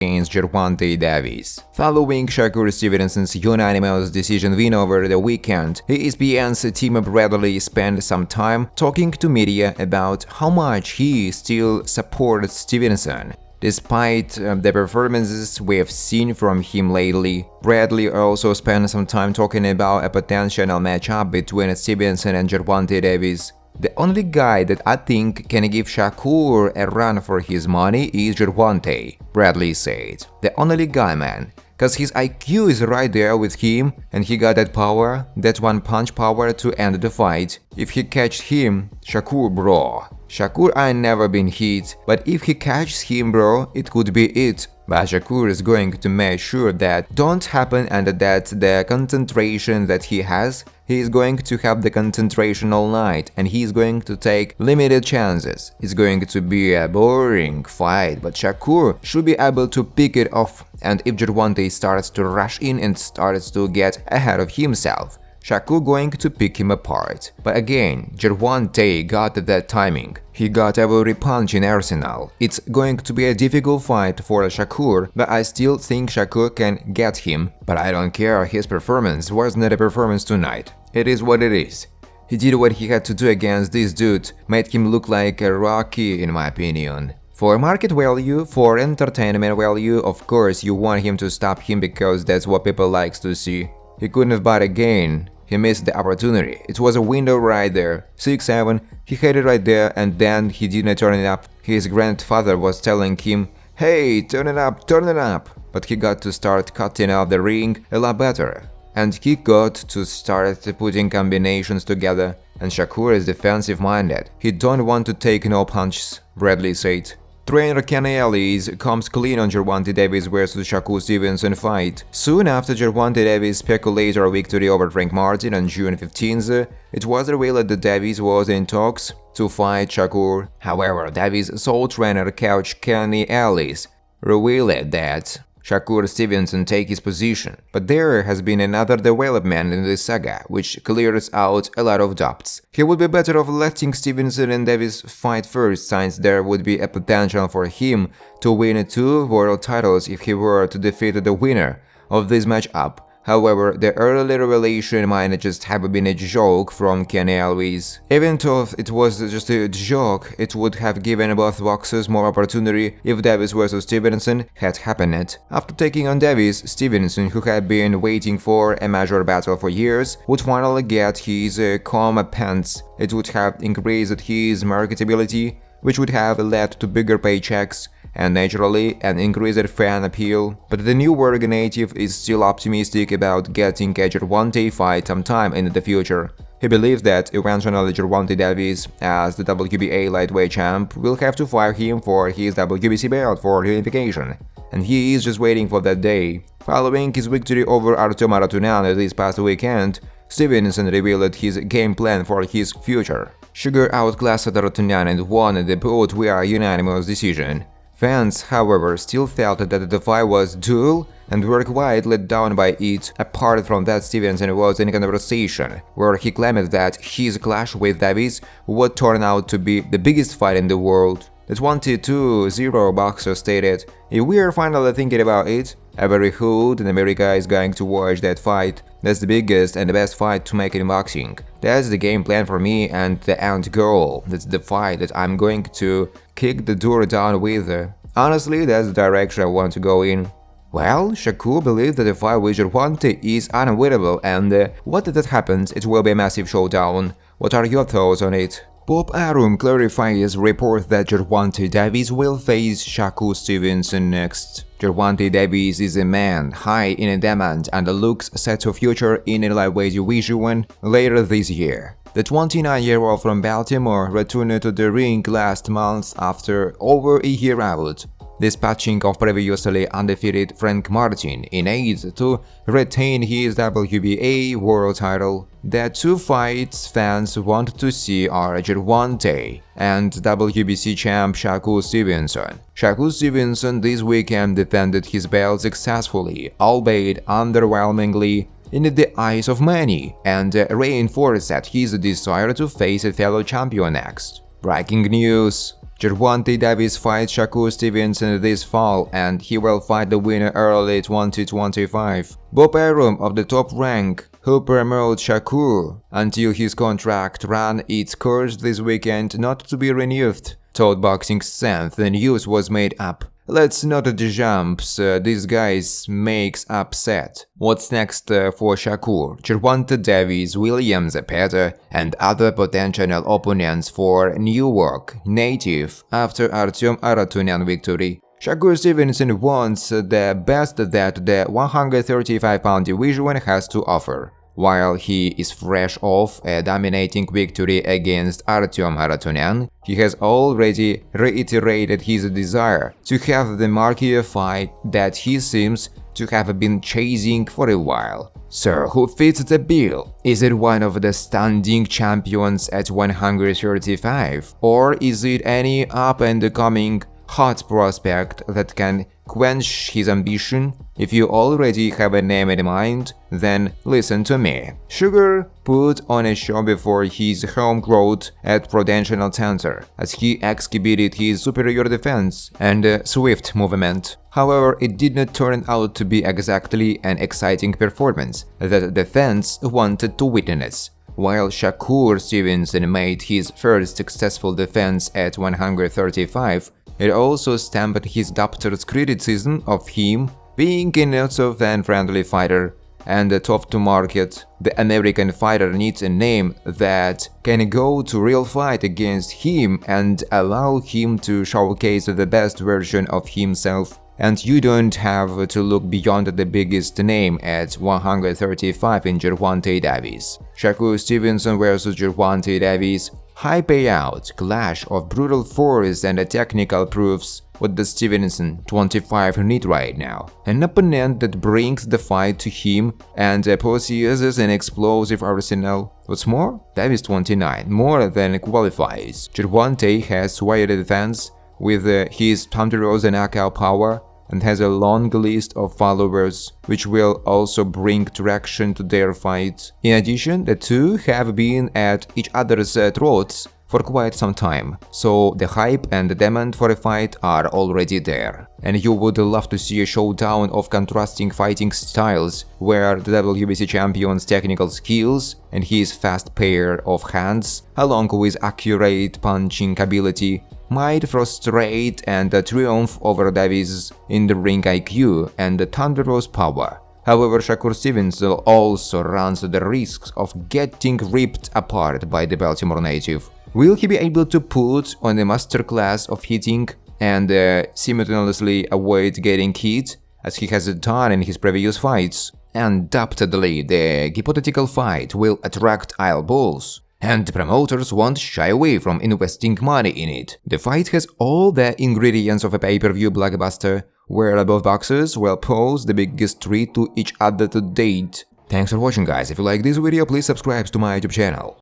against Gervonta Davis. Following Shakur Stevenson's unanimous decision win over the weekend, ESPN's Tim Bradley spent some time talking to media about how much he still supports Stevenson. Despite the performances we have seen from him lately, Bradley also spent some time talking about a potential matchup between Stevenson and Gervonta Davis. The only guy that I think can give Shakur a run for his money is Gervonta, Bradley said. The only guy, man. Cause his IQ is right there with him and he got that power, that one punch power to end the fight. If he catches him, Shakur bro. Shakur ain't never been hit, but if he catches him bro, it could be it. But Shakur is going to make sure that don't happen and that the concentration that he has, he is going to have the concentration all night and he is going to take limited chances. It's going to be a boring fight, but Shakur should be able to pick it off, and if Gervonta starts to rush in and starts to get ahead of himself, Shakur going to pick him apart. But again, Gervonta got that timing. He got every punch in arsenal. It's going to be a difficult fight for Shakur, but I still think Shakur can get him. But I don't care, his performance was not a performance tonight. It is what it is. He did what he had to do against this dude, made him look like a Rocky in my opinion. For market value, for entertainment value, of course you want him to stop him because that's what people likes to see. He couldn't have bought again. He missed the opportunity. It was a window right there. 6-7, he had it right there and then he didn't turn it up. His grandfather was telling him, hey, turn it up, turn it up. But he got to start cutting out the ring a lot better. And he got to start putting combinations together. And Shakur is defensive-minded. He don't want to take no punches, Bradley said. Trainer Kenny Ellis comes clean on Gervonta Davis vs Shakur Stevenson fight. Soon after Gervonta Davis' speculator victory over Frank Martin on June 15th, it was revealed that Davis was in talks to fight Shakur. However, Davis' sole trainer coach Kenny Ellis revealed that Shakur Stevenson take his position, but there has been another development in this saga, which clears out a lot of doubts. He would be better off letting Stevenson and Davis fight first, since there would be a potential for him to win 2 world titles if he were to defeat the winner of this matchup. However, the early revelation might just have been a joke from Kenny Ellis. Even though it was just a joke, it would have given both boxers more opportunity if Davis vs Stevenson had happened. After taking on Davis, Stevenson, who had been waiting for a major battle for years, would finally get his comeuppance. It would have increased his marketability, which would have led to bigger paychecks and naturally an increased fan appeal. But the New York native is still optimistic about getting a Gervonta fight sometime in the future. He believes that eventually Gervonta Davis, as the WBA lightweight champ, will have to fight him for his WBC belt for unification, and he is just waiting for that day. Following his victory over Artem Aratunan this past weekend, Stevenson revealed his game plan for his future. Sugar outclassed Aratunan and won the bout via unanimous decision. Fans, however, still felt that the fight was duel and were quite let down by it. Apart from that, Stevenson was in a conversation where he claimed that his clash with Davis would turn out to be the biggest fight in the world. The 22-0 boxer stated, "If we are finally thinking about it, every hood in America is going to watch that fight. That's the biggest and the best fight to make in boxing. That's the game plan for me and the end goal. That's the fight that I'm going to kick the door down with. Honestly, that's the direction I want to go in." Well, Shakur believes that the fight with Gervonta is unavoidable, and what if that happens, it will be a massive showdown. What are your thoughts on it? Bob Arum clarifies report that Gervonta Davis will face Shakur Stevenson next. Gervonta Davis is a man high in demand and looks set to feature in a lightweight division later this year. The 29-year-old from Baltimore returned to the ring last month after over a year out, dispatching of previously undefeated Frank Martin in aid to retain his WBA world title. The 2 fights fans want to see are Gervonta and WBC champ Shakur Stevenson. Shakur Stevenson this weekend defended his belt successfully, albeit underwhelmingly in the eyes of many, and reinforced his desire to face a fellow champion next. Breaking news: Gervonta Davis fights Shakur Stevenson this fall, and he will fight the winner early 2025. Bob Arum of the Top Rank, who promotes Shakur until his contract ran its course this weekend not to be renewed, told Boxing Sense the news was made up. Let's not the jumps, these guys makes upset. What's next for Shakur? Gervonta Davis, William Zepeda, and other potential opponents for New York native after Arum victory. Shakur Stevenson wants the best that the 135-pound division has to offer. While he is fresh off a dominating victory against Arum, he has already reiterated his desire to have the marquee fight that he seems to have been chasing for a while. So, who fits the bill? Is it one of the standing champions at 135? Or is it any up-and-coming hot prospect that can quench his ambition? If you already have a name in mind, then listen to me. Sugar put on a show before his home crowd at Prudential Center as he exhibited his superior defense and swift movement. However, it did not turn out to be exactly an exciting performance that the fans wanted to witness. While Shakur Stevenson made his first successful defense at 135, it also stamped his doctor's criticism of him being a not-so-fan-friendly fighter and tough to market. The American fighter needs a name that can go to real fight against him and allow him to showcase the best version of himself. And you don't have to look beyond the biggest name at 135 in Gervonta Davis. Shakur Stevenson vs Gervonta Davis. High payout, clash of brutal force and technical proofs. What does Stevenson, 25, need right now? An opponent that brings the fight to him and possesses an explosive arsenal. What's more, Davis, 29, more than qualifies. Gervonta has wide defense with his thunderous knockout power and has a long list of followers, which will also bring traction to their fight. In addition, the two have been at each other's throats for quite some time, so the hype and the demand for a fight are already there. And you would love to see a showdown of contrasting fighting styles, where the WBC champion's technical skills and his fast pair of hands, along with accurate punching ability, might frustrate and triumph over Davis in the ring IQ and thunderous power. However, Shakur Stevenson also runs the risks of getting ripped apart by the Baltimore native. Will he be able to put on a masterclass of hitting and simultaneously avoid getting hit, as he has done in his previous fights? Undoubtedly, the hypothetical fight will attract eyeballs, and promoters won't shy away from investing money in it. The fight has all the ingredients of a pay-per-view blockbuster, where both boxers will pose the biggest threat to each other to date. Thanks for watching, guys. If you like this video, please subscribe to my YouTube channel.